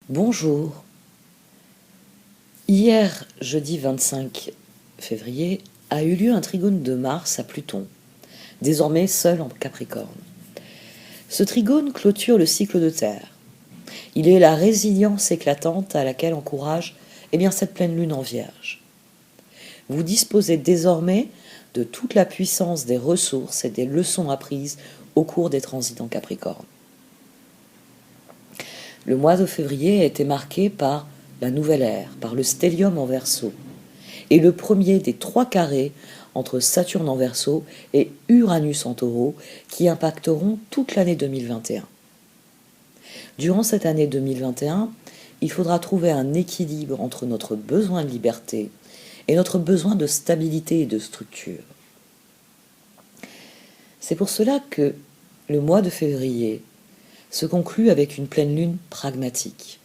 Bonjour. Hier, jeudi 25 février, a eu lieu un trigone de Mars à Pluton, désormais seul en Capricorne. Ce trigone clôture le cycle de Terre. Il est la résilience éclatante à laquelle encourage cette pleine lune en Vierge. Vous disposez désormais de toute la puissance des ressources et des leçons apprises au cours des transits en Capricorne. Le mois de février a été marqué par la nouvelle ère, par le stellium en Verseau, et le premier des 3 carrés entre Saturne en Verseau et Uranus en Taureau qui impacteront toute l'année 2021. Durant cette année 2021, il faudra trouver un équilibre entre notre besoin de liberté et notre besoin de stabilité et de structure. C'est pour cela que le mois de février se conclut avec une pleine lune pragmatique.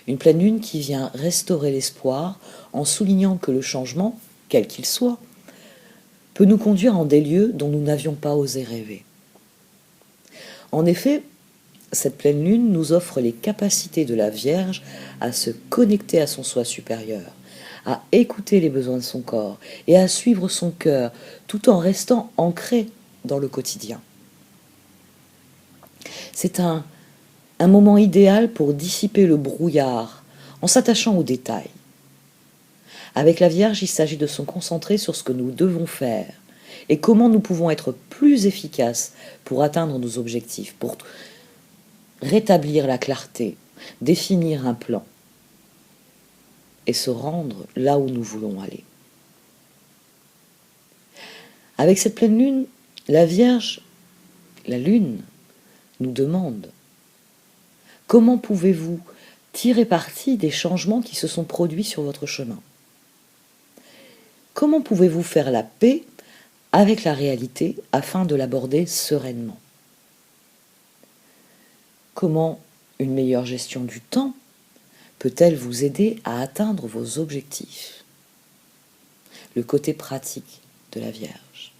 Une pleine lune qui vient restaurer l'espoir en soulignant que le changement, quel qu'il soit, peut nous conduire en des lieux dont nous n'avions pas osé rêver. En effet, cette pleine lune nous offre les capacités de la Vierge à se connecter à son soi supérieur, à écouter les besoins de son corps et à suivre son cœur tout en restant ancré dans le quotidien. C'est un moment idéal pour dissiper le brouillard en s'attachant aux détails. Avec la Vierge, il s'agit de se concentrer sur ce que nous devons faire et comment nous pouvons être plus efficaces pour atteindre nos objectifs, pour rétablir la clarté, définir un plan et se rendre là où nous voulons aller. Avec cette pleine lune, la Vierge, la Lune, nous demande: comment pouvez-vous tirer parti des changements qui se sont produits sur votre chemin? Comment pouvez-vous faire la paix avec la réalité afin de l'aborder sereinement? Comment une meilleure gestion du temps peut-elle vous aider à atteindre vos objectifs? Le côté pratique de la Vierge.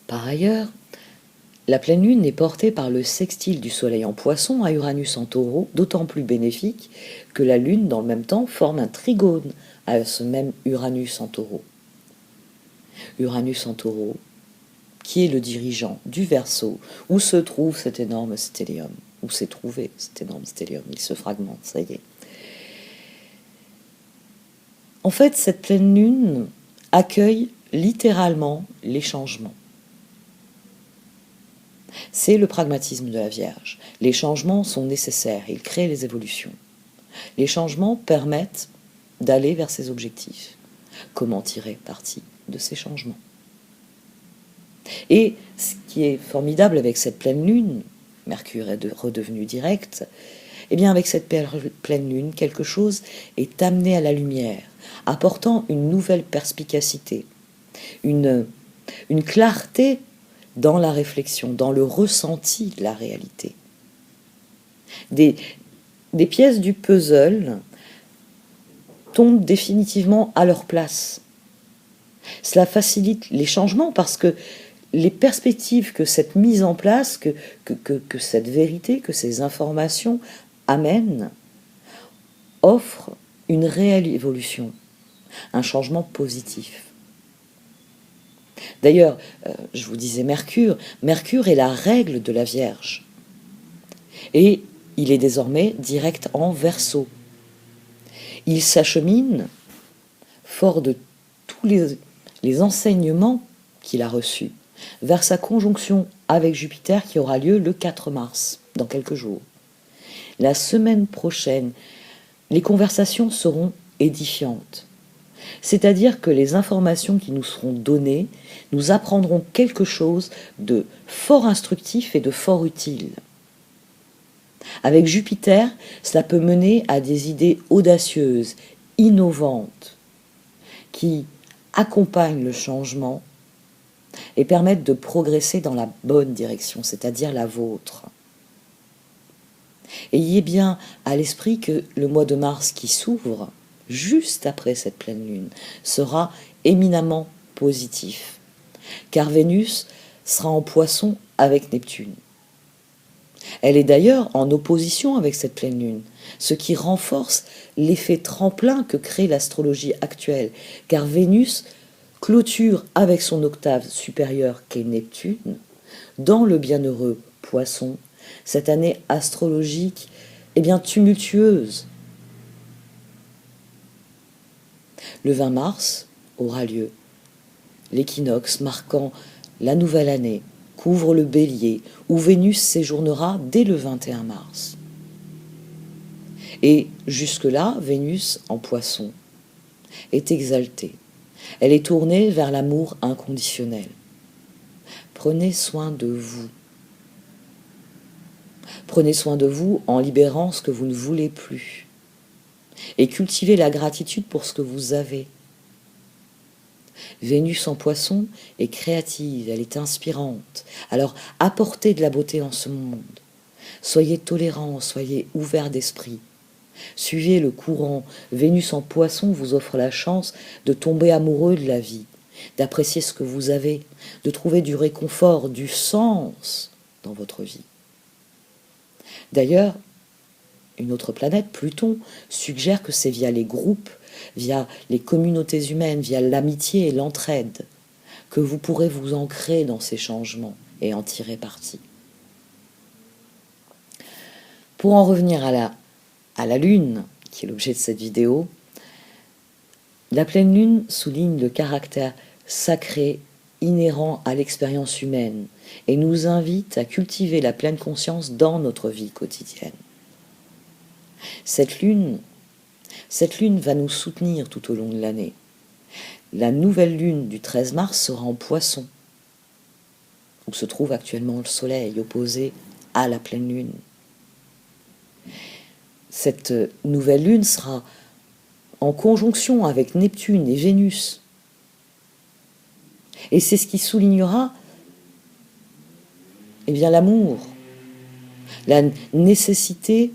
Par ailleurs, la pleine lune est portée par le sextile du Soleil en Poisson à Uranus en Taureau, d'autant plus bénéfique que la Lune, dans le même temps, forme un trigone à ce même Uranus en Taureau. Uranus en Taureau, qui est le dirigeant du Verseau, où se trouve cet énorme stellium, où s'est trouvé cet énorme stellium, il se fragmente, ça y est. En fait, cette pleine lune accueille littéralement les changements. C'est le pragmatisme de la Vierge. Les changements sont nécessaires, ils créent les évolutions. Les changements permettent d'aller vers ses objectifs. Comment tirer parti de ces changements? Et ce qui est formidable avec cette pleine lune, Mercure est redevenu direct, avec cette pleine lune, quelque chose est amené à la lumière, apportant une nouvelle perspicacité, une clarté dans la réflexion, dans le ressenti de la réalité. Des pièces du puzzle tombent définitivement à leur place. Cela facilite les changements parce que les perspectives que cette mise en place, que cette vérité, que ces informations amènent, offrent une réelle évolution, un changement positif. D'ailleurs, je vous disais Mercure est la règle de la Vierge. Et il est désormais direct en Verseau. Il s'achemine, fort de tous les enseignements qu'il a reçus, vers sa conjonction avec Jupiter qui aura lieu le 4 mars, dans quelques jours. La semaine prochaine, les conversations seront édifiantes. C'est-à-dire que les informations qui nous seront données nous apprendront quelque chose de fort instructif et de fort utile. Avec Jupiter, cela peut mener à des idées audacieuses, innovantes, qui accompagnent le changement et permettent de progresser dans la bonne direction, c'est-à-dire la vôtre. Ayez bien à l'esprit que le mois de mars qui s'ouvre, juste après cette pleine lune, sera éminemment positif, car Vénus sera en Poisson avec Neptune. Elle est d'ailleurs en opposition avec cette pleine lune, ce qui renforce l'effet tremplin que crée l'astrologie actuelle, car Vénus clôture avec son octave supérieure qu'est Neptune, dans le bienheureux Poisson, cette année astrologique bien tumultueuse. Le 20 mars aura lieu l'équinoxe marquant la nouvelle année, qu'ouvre le Bélier, où Vénus séjournera dès le 21 mars. Et jusque-là, Vénus en Poisson est exaltée. Elle est tournée vers l'amour inconditionnel. Prenez soin de vous. Prenez soin de vous en libérant ce que vous ne voulez plus. Et cultivez la gratitude pour ce que vous avez. Vénus en Poisson est créative, elle est inspirante. Alors apportez de la beauté en ce monde. Soyez tolérants, soyez ouverts d'esprit. Suivez le courant. Vénus en Poisson vous offre la chance de tomber amoureux de la vie, d'apprécier ce que vous avez, de trouver du réconfort, du sens dans votre vie. D'ailleurs, une autre planète, Pluton, suggère que c'est via les groupes, via les communautés humaines, via l'amitié et l'entraide, que vous pourrez vous ancrer dans ces changements et en tirer parti. Pour en revenir à la Lune, qui est l'objet de cette vidéo, la pleine Lune souligne le caractère sacré inhérent à l'expérience humaine et nous invite à cultiver la pleine conscience dans notre vie quotidienne. Cette lune va nous soutenir tout au long de l'année. La nouvelle lune du 13 mars sera en Poisson, où se trouve actuellement le Soleil, opposé à la pleine lune. Cette nouvelle lune sera en conjonction avec Neptune et Vénus. Et c'est ce qui soulignera l'amour, la nécessité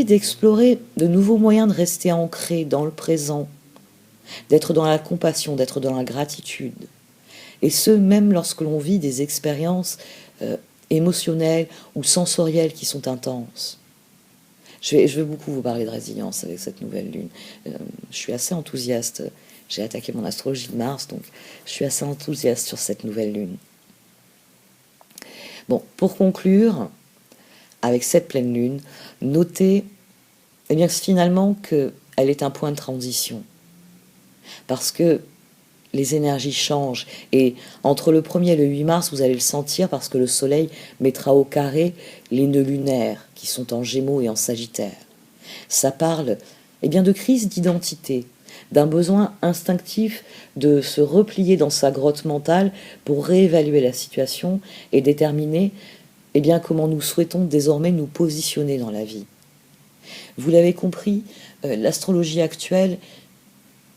d'explorer de nouveaux moyens de rester ancré dans le présent, d'être dans la compassion, d'être dans la gratitude. Et ce, même lorsque l'on vit des expériences émotionnelles ou sensorielles qui sont intenses. Je vais beaucoup vous parler de résilience avec cette nouvelle lune. Je suis assez enthousiaste. J'ai attaqué mon astrologie de Mars, donc je suis assez enthousiaste sur cette nouvelle lune. Bon, pour conclure, avec cette pleine lune, notez finalement qu'elle est un point de transition. Parce que les énergies changent. Et entre le 1er et le 8 mars, vous allez le sentir parce que le Soleil mettra au carré les nœuds lunaires qui sont en Gémeaux et en Sagittaire. Ça parle de crise d'identité, d'un besoin instinctif de se replier dans sa grotte mentale pour réévaluer la situation et déterminer comment nous souhaitons désormais nous positionner dans la vie. Vous l'avez compris, l'astrologie actuelle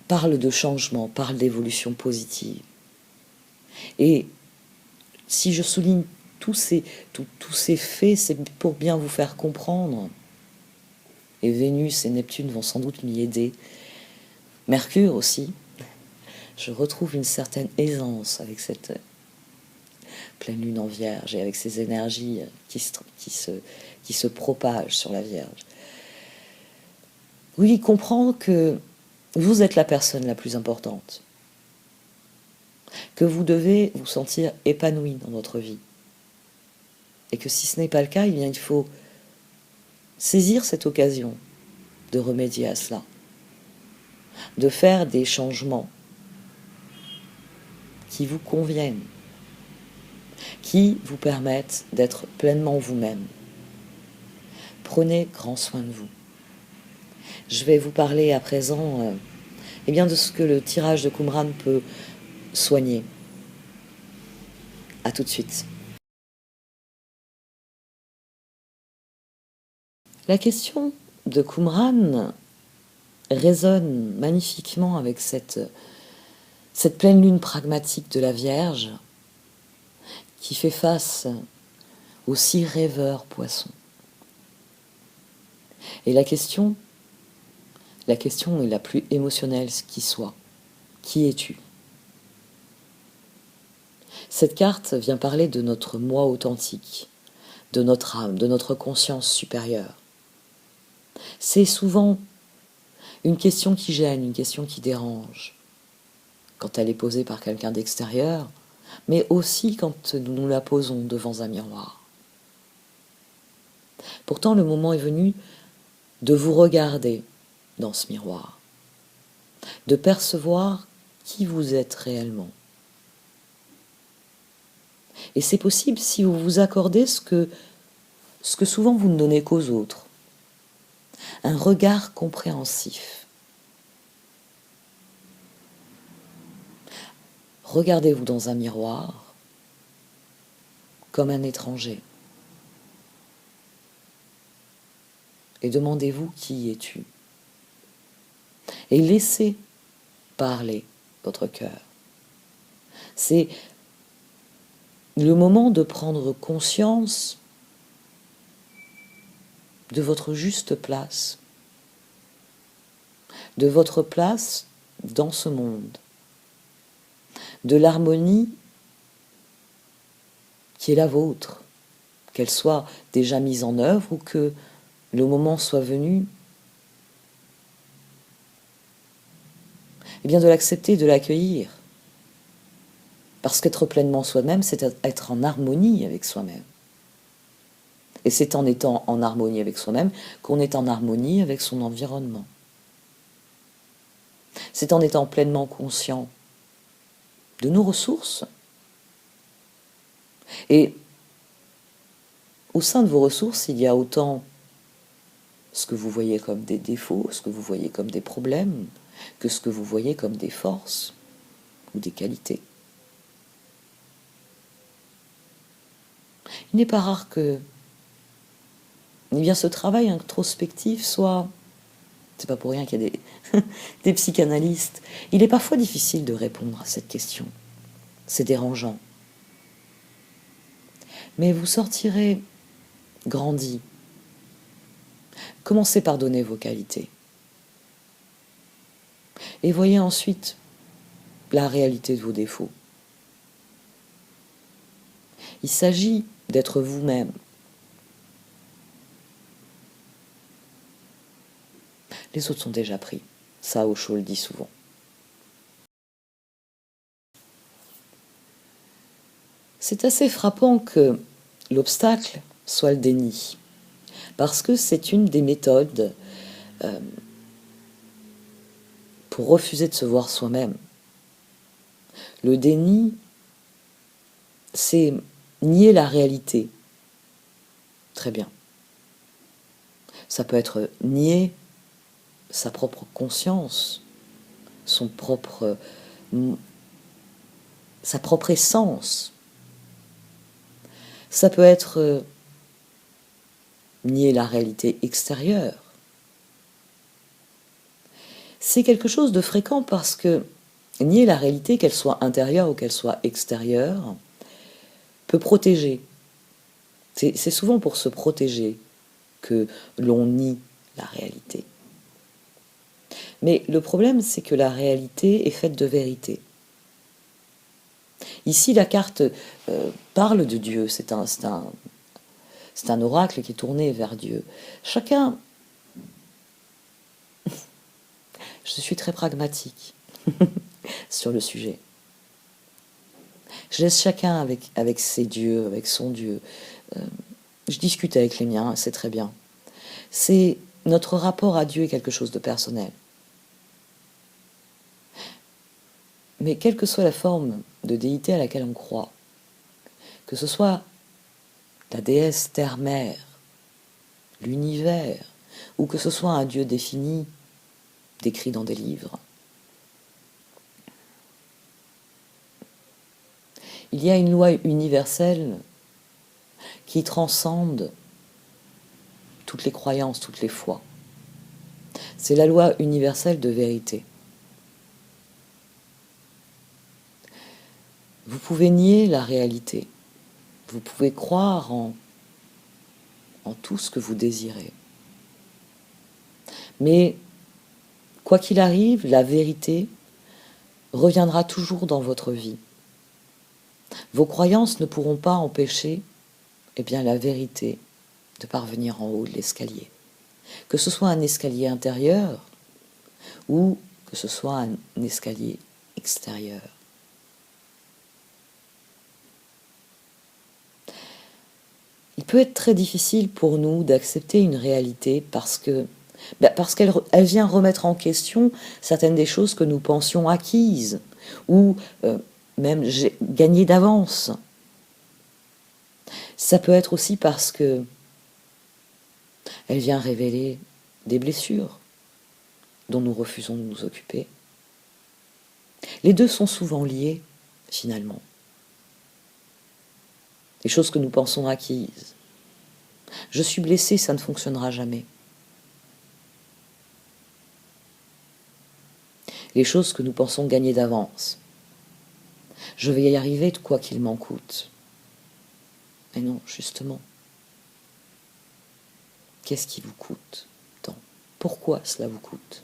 parle de changement, parle d'évolution positive. Et si je souligne tous ces faits, c'est pour bien vous faire comprendre. Et Vénus et Neptune vont sans doute m'y aider. Mercure aussi. Je retrouve une certaine aisance avec cette pleine lune en Vierge et avec ces énergies qui se propagent sur la Vierge. Oui, comprendre que vous êtes la personne la plus importante, que vous devez vous sentir épanoui dans votre vie, et que si ce n'est pas le cas, il faut saisir cette occasion de remédier à cela, de faire des changements qui vous conviennent, qui vous permettent d'être pleinement vous-même. Prenez grand soin de vous. Je vais vous parler à présent de ce que le tirage de Qumran peut soigner. À tout de suite. La question de Qumran résonne magnifiquement avec cette pleine lune pragmatique de la Vierge qui fait face aux 6 rêveurs poissons. Et la question est la plus émotionnelle qui soit. Qui es-tu ? Cette carte vient parler de notre moi authentique, de notre âme, de notre conscience supérieure. C'est souvent une question qui gêne, une question qui dérange, quand elle est posée par quelqu'un d'extérieur, mais aussi quand nous nous la posons devant un miroir. Pourtant, le moment est venu de vous regarder dans ce miroir, de percevoir qui vous êtes réellement. Et c'est possible si vous vous accordez ce que souvent vous ne donnez qu'aux autres, un regard compréhensif. Regardez-vous dans un miroir comme un étranger et demandez-vous qui es-tu, et laissez parler votre cœur. C'est le moment de prendre conscience de votre juste place, de votre place dans ce monde, de l'harmonie qui est la vôtre, qu'elle soit déjà mise en œuvre ou que le moment soit venu, et bien de l'accepter, de l'accueillir. Parce qu'être pleinement soi-même, c'est être en harmonie avec soi-même. Et c'est en étant en harmonie avec soi-même qu'on est en harmonie avec son environnement. C'est en étant pleinement conscient de nos ressources. Et au sein de vos ressources, il y a autant ce que vous voyez comme des défauts, ce que vous voyez comme des problèmes, que ce que vous voyez comme des forces ou des qualités. Il n'est pas rare que bien, ce travail introspectif soit... C'est pas pour rien qu'il y a des psychanalystes. Il est parfois difficile de répondre à cette question. C'est dérangeant. Mais vous sortirez grandi. Commencez par donner vos qualités. Et voyez ensuite la réalité de vos défauts. Il s'agit d'être vous-même. Les autres sont déjà pris. Ça, Osho le dit souvent. C'est assez frappant que l'obstacle soit le déni, parce que c'est une des méthodes pour refuser de se voir soi-même. Le déni, c'est nier la réalité. Très bien. Ça peut être nier sa propre conscience, sa propre essence. Ça peut être nier la réalité extérieure. C'est quelque chose de fréquent parce que nier la réalité, qu'elle soit intérieure ou qu'elle soit extérieure, peut protéger. C'est souvent pour se protéger que l'on nie la réalité. Mais le problème, c'est que la réalité est faite de vérité. Ici, la carte parle de Dieu, c'est un oracle qui est tourné vers Dieu. Chacun... Je suis très pragmatique sur le sujet. Je laisse chacun avec ses dieux, avec son Dieu. Je discute avec les miens, c'est très bien. C'est notre rapport à Dieu est quelque chose de personnel. Mais quelle que soit la forme de déité à laquelle on croit, que ce soit la déesse terre-mère, l'univers, ou que ce soit un Dieu défini, décrit dans des livres, il y a une loi universelle qui transcende toutes les croyances, toutes les foi. C'est la loi universelle de vérité. Vous pouvez nier la réalité. Vous pouvez croire en tout ce que vous désirez. Mais, quoi qu'il arrive, la vérité reviendra toujours dans votre vie. Vos croyances ne pourront pas empêcher, eh bien, la vérité de parvenir en haut de l'escalier. Que ce soit un escalier intérieur ou que ce soit un escalier extérieur. Il peut être très difficile pour nous d'accepter une réalité parce qu'elle vient remettre en question certaines des choses que nous pensions acquises ou même gagnées d'avance. Ça peut être aussi parce que elle vient révéler des blessures dont nous refusons de nous occuper. Les deux sont souvent liés, finalement. Les choses que nous pensons acquises. Je suis blessé, ça ne fonctionnera jamais. Les choses que nous pensons gagner d'avance. Je vais y arriver de quoi qu'il m'en coûte. Mais non, justement. Qu'est-ce qui vous coûte tant? Pourquoi cela vous coûte?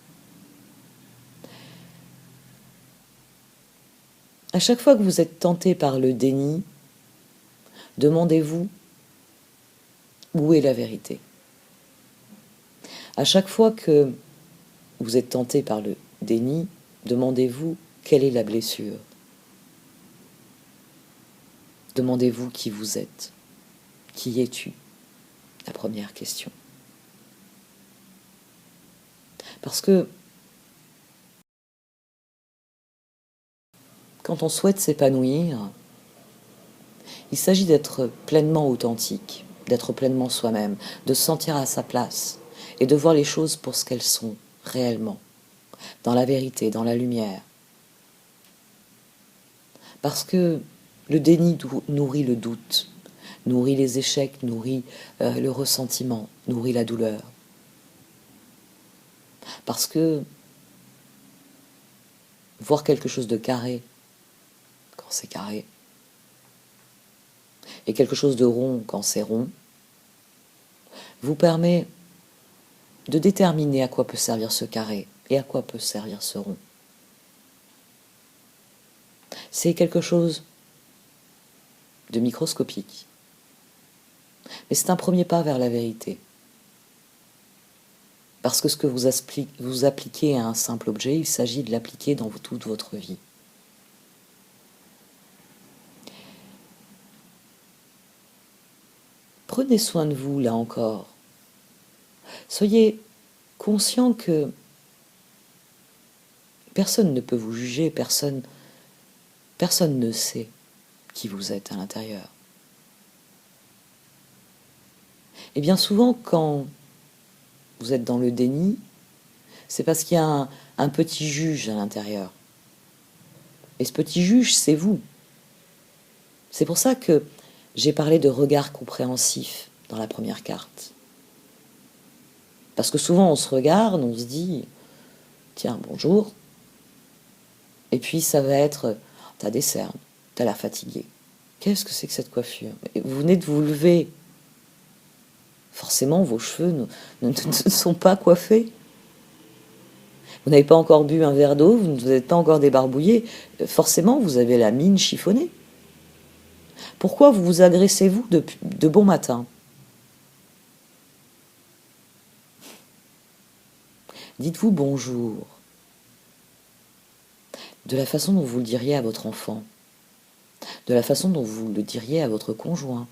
À chaque fois que vous êtes tenté par le déni, demandez-vous où est la vérité. À chaque fois que vous êtes tenté par le déni, demandez-vous quelle est la blessure. Demandez-vous qui vous êtes. Qui es-tu? La première question. Parce que quand on souhaite s'épanouir, il s'agit d'être pleinement authentique, d'être pleinement soi-même, de se sentir à sa place et de voir les choses pour ce qu'elles sont réellement, dans la vérité, dans la lumière. Parce que le déni nourrit le doute, nourrit les échecs, nourrit le ressentiment, nourrit la douleur. Parce que voir quelque chose de carré, quand c'est carré, et quelque chose de rond quand c'est rond, vous permet de déterminer à quoi peut servir ce carré et à quoi peut servir ce rond. C'est quelque chose de microscopique, mais c'est un premier pas vers la vérité. Parce que ce que vous appliquez à un simple objet, il s'agit de l'appliquer dans toute votre vie. Prenez soin de vous, là encore. Soyez conscient que personne ne peut vous juger, personne ne sait qui vous êtes à l'intérieur. Et bien souvent, quand vous êtes dans le déni, c'est parce qu'il y a un petit juge à l'intérieur. Et ce petit juge, c'est vous. C'est pour ça que j'ai parlé de regard compréhensif dans la première carte. Parce que souvent on se regarde, on se dit, tiens, bonjour. Et puis ça va être, t'as des cernes, t'as l'air fatigué. Qu'est-ce que c'est que cette coiffure? Vous venez de vous lever. Forcément, vos cheveux ne sont pas coiffés. Vous n'avez pas encore bu un verre d'eau, vous n'êtes pas encore débarbouillé. Forcément, vous avez la mine chiffonnée. Pourquoi vous agressez-vous de bon matin? Dites-vous bonjour. De la façon dont vous le diriez à votre enfant. De la façon dont vous le diriez à votre conjoint.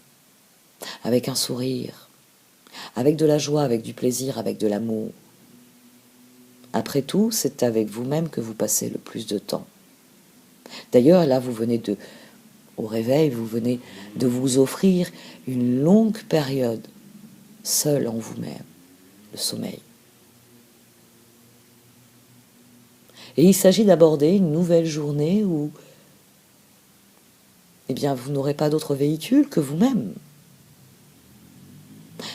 Avec un sourire. Avec de la joie, avec du plaisir, avec de l'amour. Après tout, c'est avec vous-même que vous passez le plus de temps. D'ailleurs, là, au réveil, vous venez de vous offrir une longue période seul en vous-même, le sommeil. Et il s'agit d'aborder une nouvelle journée où, eh bien, vous n'aurez pas d'autre véhicule que vous-même.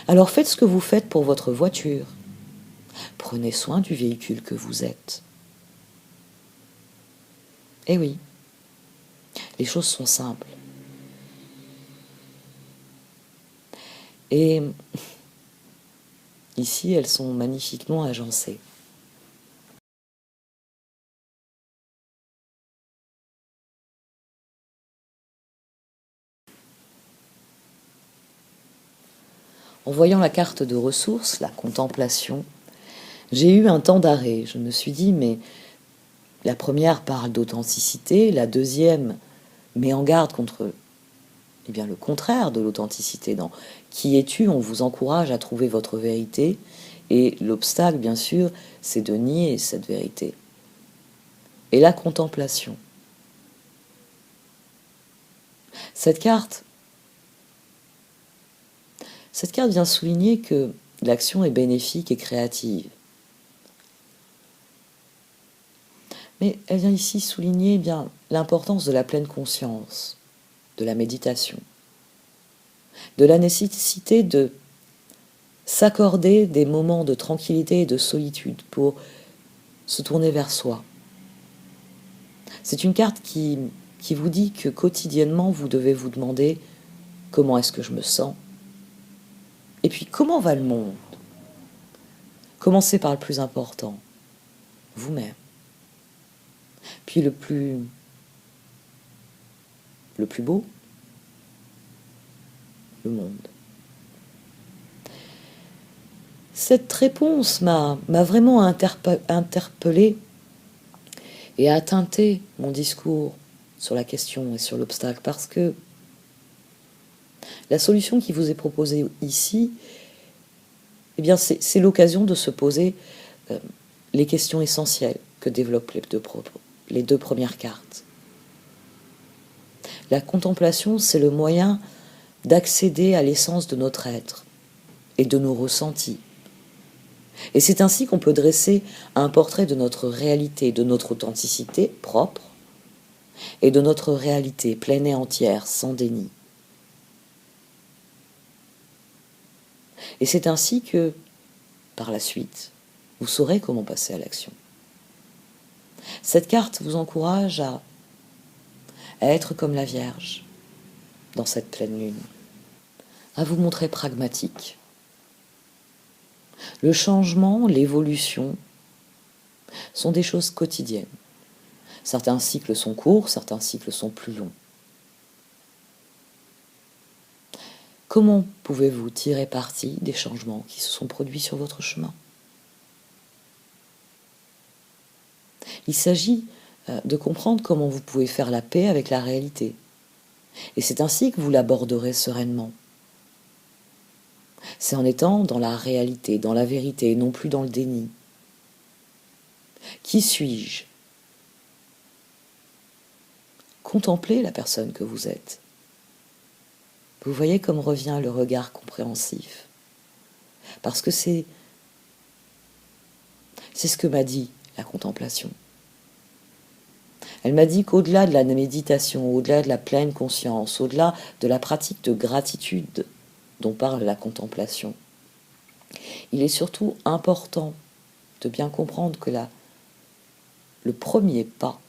Alors faites ce que vous faites pour votre voiture. Prenez soin du véhicule que vous êtes. Eh oui, les choses sont simples. Et ici, elles sont magnifiquement agencées. En voyant la carte de ressources, la contemplation, j'ai eu un temps d'arrêt. Je me suis dit, mais la première parle d'authenticité, la deuxième met en garde contre le contraire de l'authenticité. Dans Qui es-tu, on vous encourage à trouver votre vérité, et l'obstacle, bien sûr, c'est de nier cette vérité. Et la contemplation. Cette carte vient souligner que l'action est bénéfique et créative. Mais elle vient ici souligner l'importance de la pleine conscience, de la méditation, de la nécessité de s'accorder des moments de tranquillité et de solitude pour se tourner vers soi. C'est une carte qui vous dit que quotidiennement vous devez vous demander comment est-ce que je me sens, et puis comment va le monde. Commencez par le plus important, vous-même. Puis le plus beau, le monde. Cette réponse m'a vraiment interpellée et a teinté mon discours sur la question et sur l'obstacle, parce que la solution qui vous est proposée ici, c'est l'occasion de se poser les questions essentielles que développent les deux premières cartes. La contemplation, c'est le moyen d'accéder à l'essence de notre être et de nos ressentis. Et c'est ainsi qu'on peut dresser un portrait de notre réalité, de notre authenticité propre, et de notre réalité pleine et entière, sans déni. Et c'est ainsi que, par la suite, vous saurez comment passer à l'action. Cette carte vous encourage à être comme la Vierge dans cette pleine lune, à vous montrer pragmatique. Le changement, l'évolution sont des choses quotidiennes. Certains cycles sont courts, certains cycles sont plus longs. Comment pouvez-vous tirer parti des changements qui se sont produits sur votre chemin ? Il s'agit de comprendre comment vous pouvez faire la paix avec la réalité. Et c'est ainsi que vous l'aborderez sereinement. C'est en étant dans la réalité, dans la vérité, et non plus dans le déni. Qui suis-je ? Contemplez la personne que vous êtes. Vous voyez comme revient le regard compréhensif. Parce que c'est ce que m'a dit la contemplation. Elle m'a dit qu'au-delà de la méditation, au-delà de la pleine conscience, au-delà de la pratique de gratitude dont parle la contemplation, il est surtout important de bien comprendre que le premier pas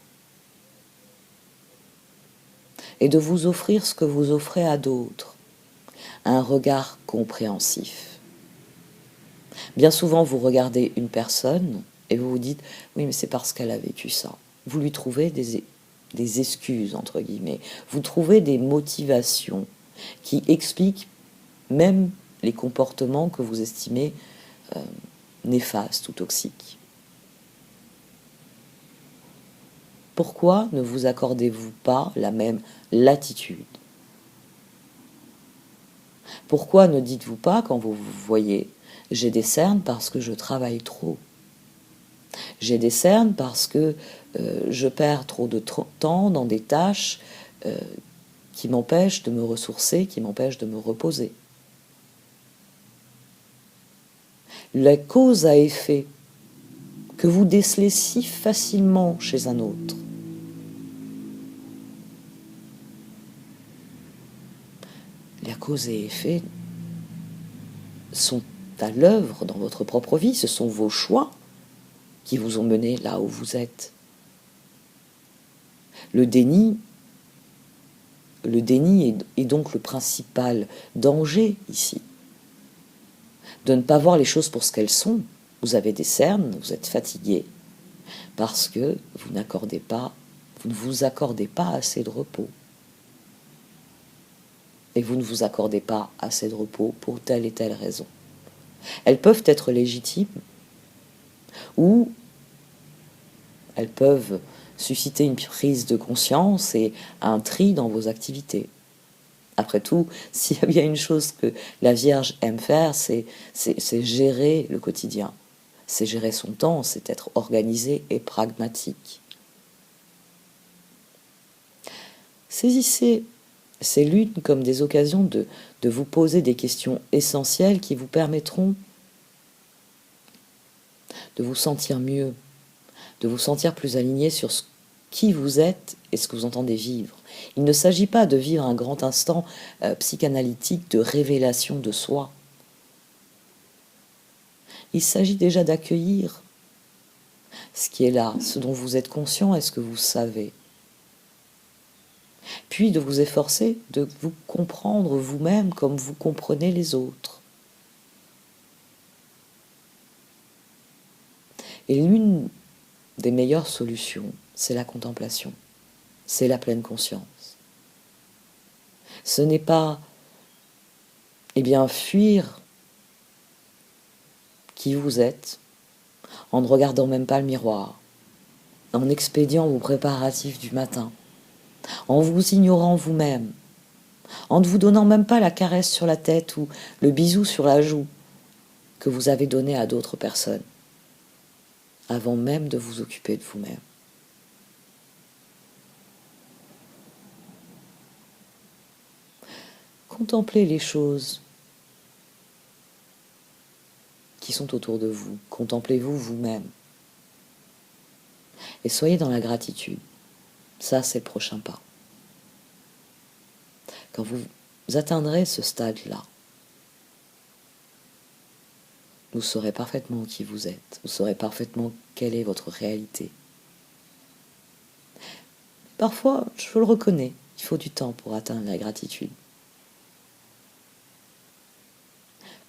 est de vous offrir ce que vous offrez à d'autres, un regard compréhensif. Bien souvent, vous regardez une personne et vous vous dites « oui, mais c'est parce qu'elle a vécu ça ». Vous lui trouvez des excuses, entre guillemets. Vous trouvez des motivations qui expliquent même les comportements que vous estimez néfastes ou toxiques. Pourquoi ne vous accordez-vous pas la même latitude ? Pourquoi ne dites-vous pas, quand vous vous voyez, j'ai des cernes parce que je travaille trop. J'ai des cernes parce que je perds trop de temps dans des tâches qui m'empêchent de me ressourcer, qui m'empêchent de me reposer. La cause à effet que vous décelez si facilement chez un autre, la cause et effet sont à l'œuvre dans votre propre vie, ce sont vos choix qui vous ont mené là où vous êtes. Le déni est donc le principal danger ici. De ne pas voir les choses pour ce qu'elles sont. Vous avez des cernes, vous êtes fatigué, parce que vous ne vous accordez pas assez de repos. et vous ne vous accordez pas assez de repos pour telle et telle raison. Elles peuvent être légitimes ou elles peuvent susciter une prise de conscience et un tri dans vos activités. Après tout, s'il y a bien une chose que la Vierge aime faire, c'est gérer le quotidien. C'est gérer son temps, c'est être organisé et pragmatique. Saisissez ces lunes comme des occasions de vous poser des questions essentielles qui vous permettront de vous sentir mieux, de vous sentir plus aligné sur qui vous êtes et ce que vous entendez vivre. Il ne s'agit pas de vivre un grand instant psychanalytique de révélation de soi. Il s'agit déjà d'accueillir ce qui est là, ce dont vous êtes conscient et ce que vous savez. Puis de vous efforcer de vous comprendre vous-même comme vous comprenez les autres. Et l'une des meilleures solutions, c'est la contemplation, c'est la pleine conscience. Ce n'est pas, fuir qui vous êtes en ne regardant même pas le miroir, en expédiant vos préparatifs du matin, en vous ignorant vous-même, en ne vous donnant même pas la caresse sur la tête ou le bisou sur la joue que vous avez donné à d'autres personnes, avant même de vous occuper de vous-même. Contemplez les choses qui sont autour de vous. Contemplez-vous vous-même. Et soyez dans la gratitude. Ça, c'est le prochain pas. Quand vous atteindrez ce stade-là, vous saurez parfaitement qui vous êtes. Vous saurez parfaitement quelle est votre réalité. Parfois, je le reconnais, il faut du temps pour atteindre la gratitude.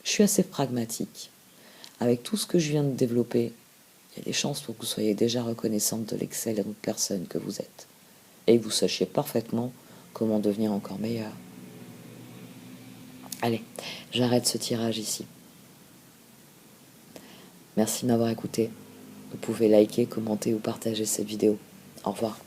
Je suis assez pragmatique. Avec tout ce que je viens de développer, il y a des chances pour que vous soyez déjà reconnaissante de l'excellente personne que vous êtes. Et que vous sachiez parfaitement comment devenir encore meilleur. Allez, j'arrête ce tirage ici. Merci de m'avoir écouté. Vous pouvez liker, commenter ou partager cette vidéo. Au revoir.